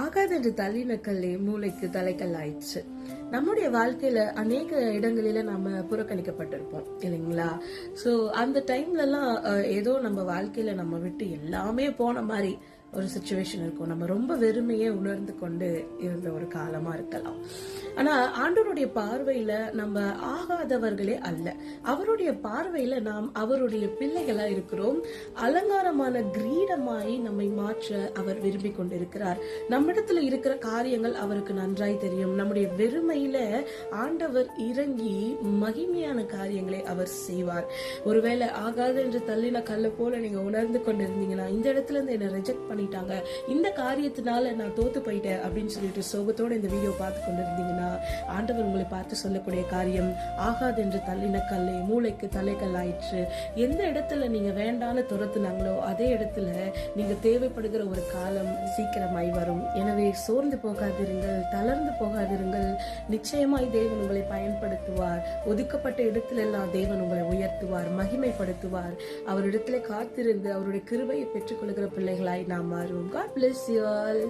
ஆகாது என்று தள்ளின கல்லே மூளைக்கு தலைக்கல் ஆயிடுச்சு. நம்முடைய வாழ்க்கையில அநேக இடங்களில நம்ம புறக்கணிக்கப்பட்டிருப்போம் இல்லைங்களா? சோ அந்த டைம்ல எல்லாம் ஏதோ நம்ம வாழ்க்கையில நம்ம விட்டு எல்லாமே போன மாதிரி ஒரு சிச்சுவேஷன் இருக்கும். நம்ம ரொம்ப வெறுமையே உணர்ந்து கொண்டு இருந்த ஒரு காலமா இருக்கலாம். ஆனா ஆண்டவருடைய பார்வையில நம்ம ஆகாதவர்களே அல்ல. அவருடைய பார்வையில நாம் அவருடைய பிள்ளைகளா இருக்கிறோம். அலங்காரமான கிரீடமாய் நம்மை மாற்ற அவர் விரும்பி கொண்டிருக்கிறார். நம்மிடத்துல இருக்கிற காரியங்கள் அவருக்கு நன்றாய் தெரியும். நம்முடைய வெறுமையில ஆண்டவர் இறங்கி மகிமையான காரியங்களை அவர் செய்வார். ஒருவேளை ஆகாது என்று தள்ளின கல்ல போல நீங்க உணர்ந்து கொண்டிருந்தீங்கன்னா, இந்த இடத்துல இருந்து என்ன ரிஜெக்ட் பண்ணிட்டாங்க, இந்த காரியத்தினால நான் தோத்து போயிட்டேன் அப்படின்னு சொல்லிட்டு சோகத்தோட இந்த வீடியோ பார்த்து கொண்டிருந்தீங்கன்னா, ஆண்டவர் உங்களை பார்த்து சொல்லக்கூடிய காரியம், ஆகாது என்று தள்ளின கல்லை மூளைக்கு தலைக்கல் ஆயிற்று. எந்த இடத்துல நீங்க வேண்டான்னு துரத்துனாங்களோ அதே இடத்துல நீங்க தேவைப்படுகிற ஒரு காலம் சீக்கிரமாய் வரும். எனவே சோர்ந்து போகாதிருங்கள், தளர்ந்து போகாதிருங்கள். நிச்சயமாய் தேவன் உங்களை பயன்படுத்துவார். ஒதுக்கப்பட்ட இடத்துல எல்லாம் தேவன் உங்களை உயர்த்துவார், மகிமைப்படுத்துவார். அவரிடத்துல காத்திருந்து அவருடைய கிருபையை பெற்றுக் கொள்கிற பிள்ளைகளாய் நாம் மாறுவோம். God bless you all.